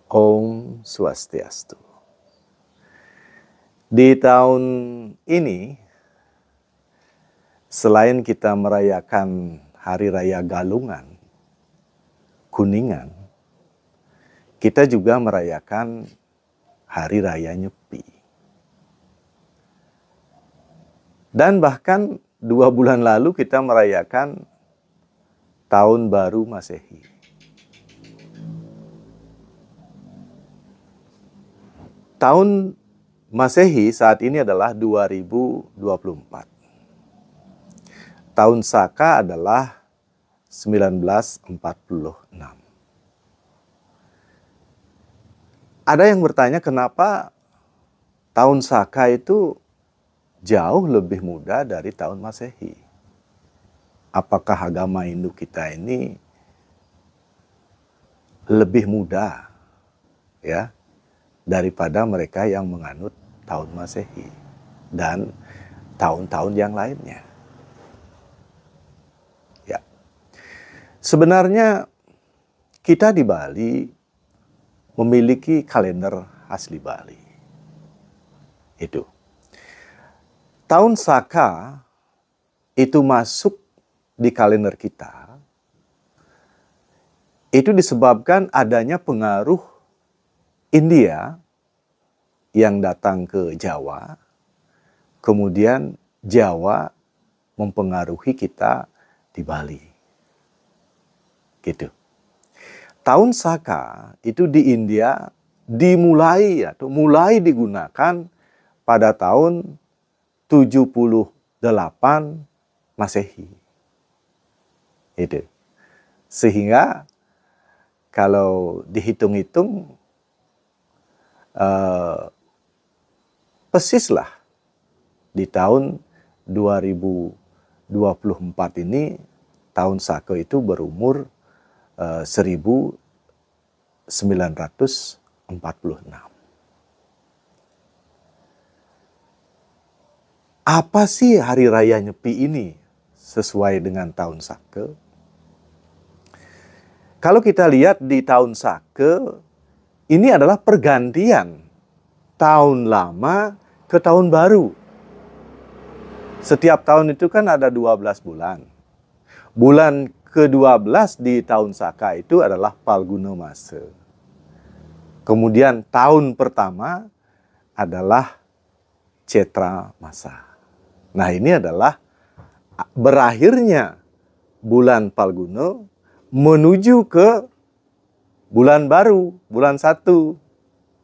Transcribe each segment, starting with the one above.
Om Swastiastu. Di tahun ini, selain kita merayakan Hari Raya Galungan, Kuningan, kita juga merayakan Hari Raya Nyepi. Dan bahkan 2 bulan lalu kita merayakan Tahun Baru Masehi. Tahun Masehi saat ini adalah 2024. Tahun Saka adalah 1946. Ada yang bertanya kenapa tahun Saka itu jauh lebih muda dari tahun Masehi. Apakah agama Hindu kita ini lebih muda ya daripada mereka yang menganut tahun Masehi dan tahun-tahun yang lainnya? Ya. Sebenarnya kita di Bali memiliki kalender asli Bali. Itu. Tahun Saka itu masuk di kalender kita, itu disebabkan adanya pengaruh India yang datang ke Jawa, kemudian Jawa mempengaruhi kita di Bali. Gitu. Tahun Saka itu di India mulai digunakan pada tahun 78 Masehi. Itu. Sehingga kalau dihitung-hitung persislah di tahun 2024 ini tahun Saka itu berumur 1946. Apa sih Hari Raya Nyepi ini sesuai dengan tahun Saka? Kalau kita lihat di tahun Saka, ini adalah pergantian tahun lama ke tahun baru. Setiap tahun itu kan ada 12 bulan. Bulan ke-12 di tahun Saka itu adalah Palguna Masa. Kemudian tahun pertama adalah Cetra Masa. Nah, ini adalah berakhirnya bulan Palguna menuju ke bulan baru, bulan 1.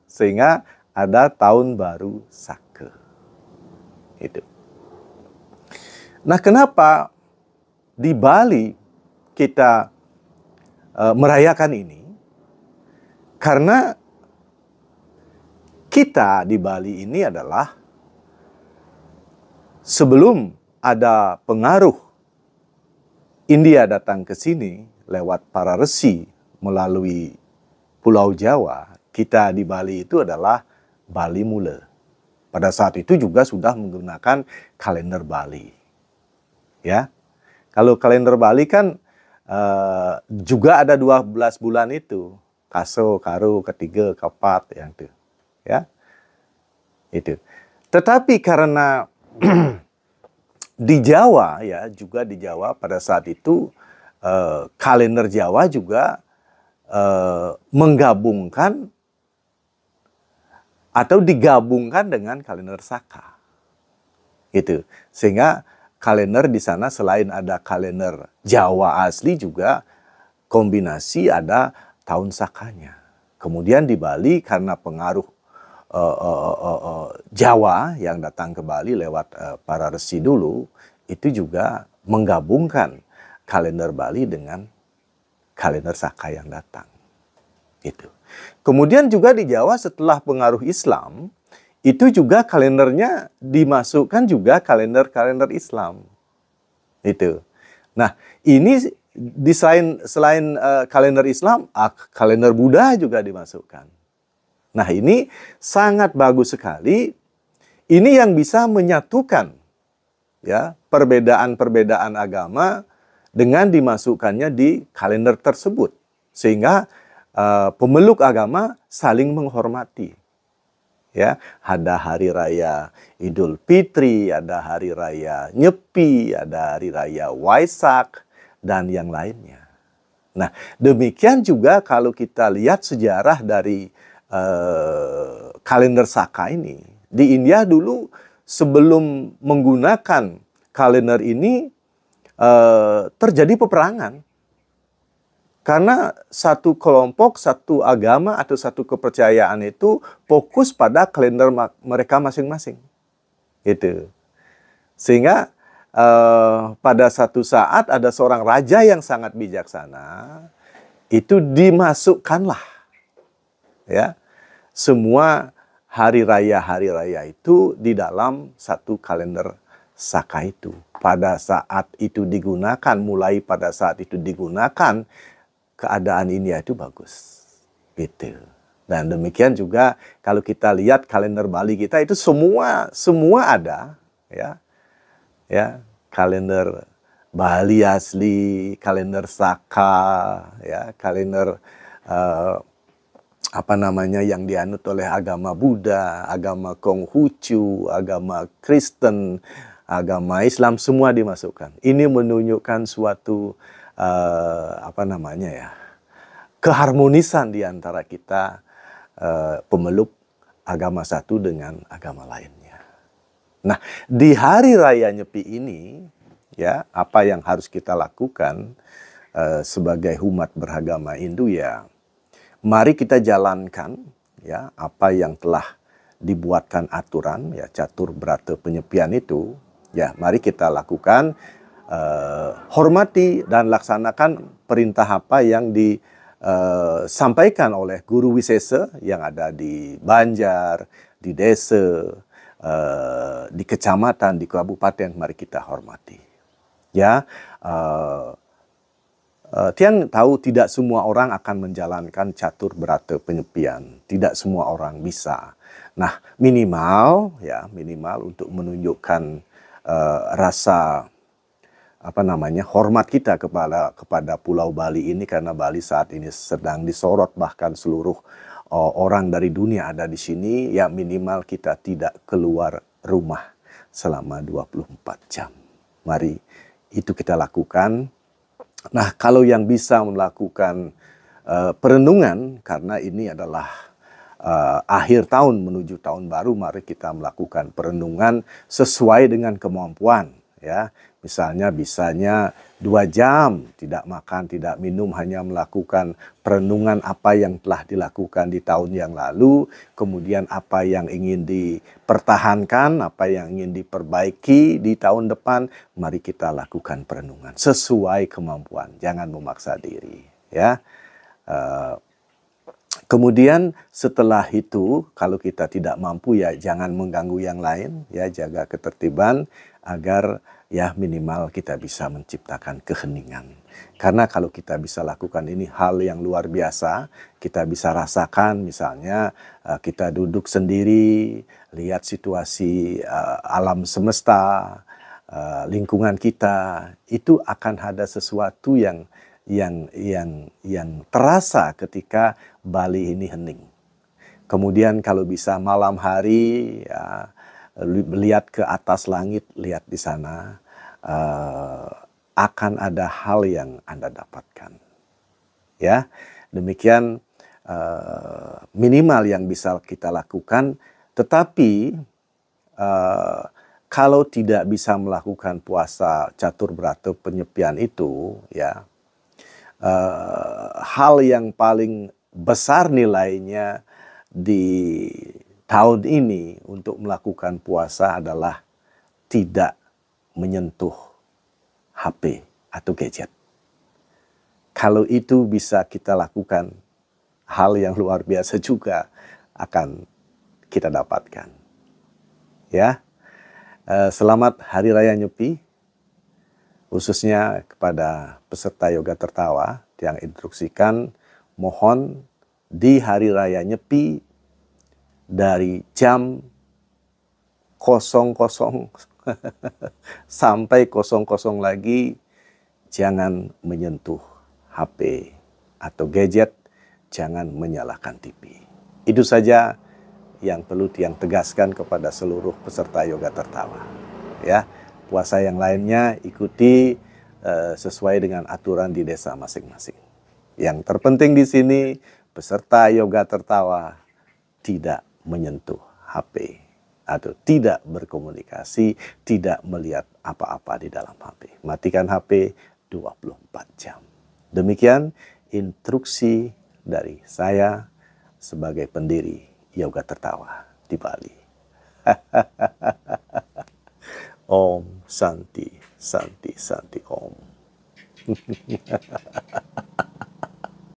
Sehingga ada tahun baru Saka. Itu. Nah, kenapa di Bali kita merayakan ini? Karena kita di Bali ini adalah sebelum ada pengaruh India datang ke sini lewat para resi melalui Pulau Jawa, kita di Bali itu adalah Bali Mula. Pada saat itu juga sudah menggunakan kalender Bali. Ya. Kalau kalender Bali kan juga ada 12 bulan itu. Kaso, Karu, Ketiga, Keempat, yang itu. Ya. Itu. Tetapi karena di Jawa ya, juga di Jawa pada saat itu kalender Jawa juga menggabungkan atau digabungkan dengan kalender Saka. Gitu. Sehingga kalender di sana selain ada kalender Jawa asli juga kombinasi ada tahun Sakanya. Kemudian di Bali karena pengaruh Jawa yang datang ke Bali lewat para resi dulu, itu juga menggabungkan kalender Bali dengan kalender Saka yang datang. Gitu. Kemudian juga di Jawa setelah pengaruh Islam, itu juga kalendernya dimasukkan juga kalender-kalender Islam. Itu. Nah, ini selain kalender Islam, kalender Buddha juga dimasukkan. Nah, ini sangat bagus sekali. Ini yang bisa menyatukan ya perbedaan-perbedaan agama dengan dimasukkannya di kalender tersebut. Sehingga pemeluk agama saling menghormati. Ya, ada hari raya Idul Fitri, ada hari raya Nyepi, ada hari raya Waisak, dan yang lainnya. Nah, demikian juga kalau kita lihat sejarah dari kalender Saka ini. Di India dulu sebelum menggunakan kalender ini terjadi peperangan. Karena satu kelompok, satu agama, atau satu kepercayaan itu fokus pada kalender mereka masing-masing. Gitu. Sehingga pada satu saat ada seorang raja yang sangat bijaksana, itu dimasukkanlah ya semua hari raya itu di dalam satu kalender Saka itu. Pada saat itu digunakan, mulai pada saat itu digunakan, keadaan India itu bagus, gitu. Dan demikian juga kalau kita lihat kalender Bali kita itu semua ada, ya kalender Bali asli, kalender Saka, ya kalender yang dianut oleh agama Buddha, agama Konghucu, agama Kristen, agama Islam, semua dimasukkan. Ini menunjukkan suatu keharmonisan di antara kita pemeluk agama satu dengan agama lainnya. Nah, di hari raya Nyepi ini, ya, apa yang harus kita lakukan sebagai umat beragama Hindu, ya, mari kita jalankan ya apa yang telah dibuatkan aturan, ya, catur berata penyepian itu, ya, mari kita lakukan. Hormati dan laksanakan perintah apa yang disampaikan oleh guru Wisesa yang ada di Banjar, di desa, di kecamatan, di kabupaten. Mari kita hormati. Ya, Tiang tahu tidak semua orang akan menjalankan catur berata penyepian. Tidak semua orang bisa. Nah, minimal untuk menunjukkan rasa hormat kita kepada Pulau Bali ini, karena Bali saat ini sedang disorot, bahkan seluruh orang dari dunia ada di sini, ya minimal kita tidak keluar rumah selama 24 jam. Mari itu kita lakukan. Nah, kalau yang bisa melakukan perenungan, karena ini adalah akhir tahun menuju tahun baru, mari kita melakukan perenungan sesuai dengan kemampuan, ya. Misalnya bisanya 2 jam, tidak makan, tidak minum, hanya melakukan perenungan apa yang telah dilakukan di tahun yang lalu, kemudian apa yang ingin dipertahankan, apa yang ingin diperbaiki di tahun depan, mari kita lakukan perenungan sesuai kemampuan, jangan memaksa diri, ya. Kemudian setelah itu, kalau kita tidak mampu, ya jangan mengganggu yang lain, ya, jaga ketertiban agar ya minimal kita bisa menciptakan keheningan. Karena kalau kita bisa lakukan ini hal yang luar biasa, kita bisa rasakan misalnya kita duduk sendiri, lihat situasi alam semesta, lingkungan kita, itu akan ada sesuatu yang terasa ketika Bali ini hening. Kemudian kalau bisa malam hari, ya, lihat ke atas langit, lihat di sana, akan ada hal yang Anda dapatkan. Ya, demikian minimal yang bisa kita lakukan. Tetapi kalau tidak bisa melakukan puasa catur berata penyepian itu, ya, hal yang paling besar nilainya di tahun ini untuk melakukan puasa adalah tidak menyentuh HP atau gadget. Kalau itu bisa kita lakukan, hal yang luar biasa juga akan kita dapatkan. Ya, selamat Hari Raya Nyepi, khususnya kepada peserta Yoga Tertawa yang instruksikan, mohon di Hari Raya Nyepi dari jam 00 sampai 00 lagi, jangan menyentuh HP atau gadget, jangan menyalahkan TV. Itu saja yang perlu Tiang tegaskan kepada seluruh peserta Yoga Tertawa. Ya, puasa yang lainnya ikuti sesuai dengan aturan di desa masing-masing. Yang terpenting di sini peserta Yoga Tertawa tidak menyentuh HP atau tidak berkomunikasi, tidak melihat apa-apa di dalam HP. Matikan HP 24 jam. Demikian instruksi dari saya sebagai pendiri Yoga Tertawa di Bali. Om Santi, Santi, Santi Om.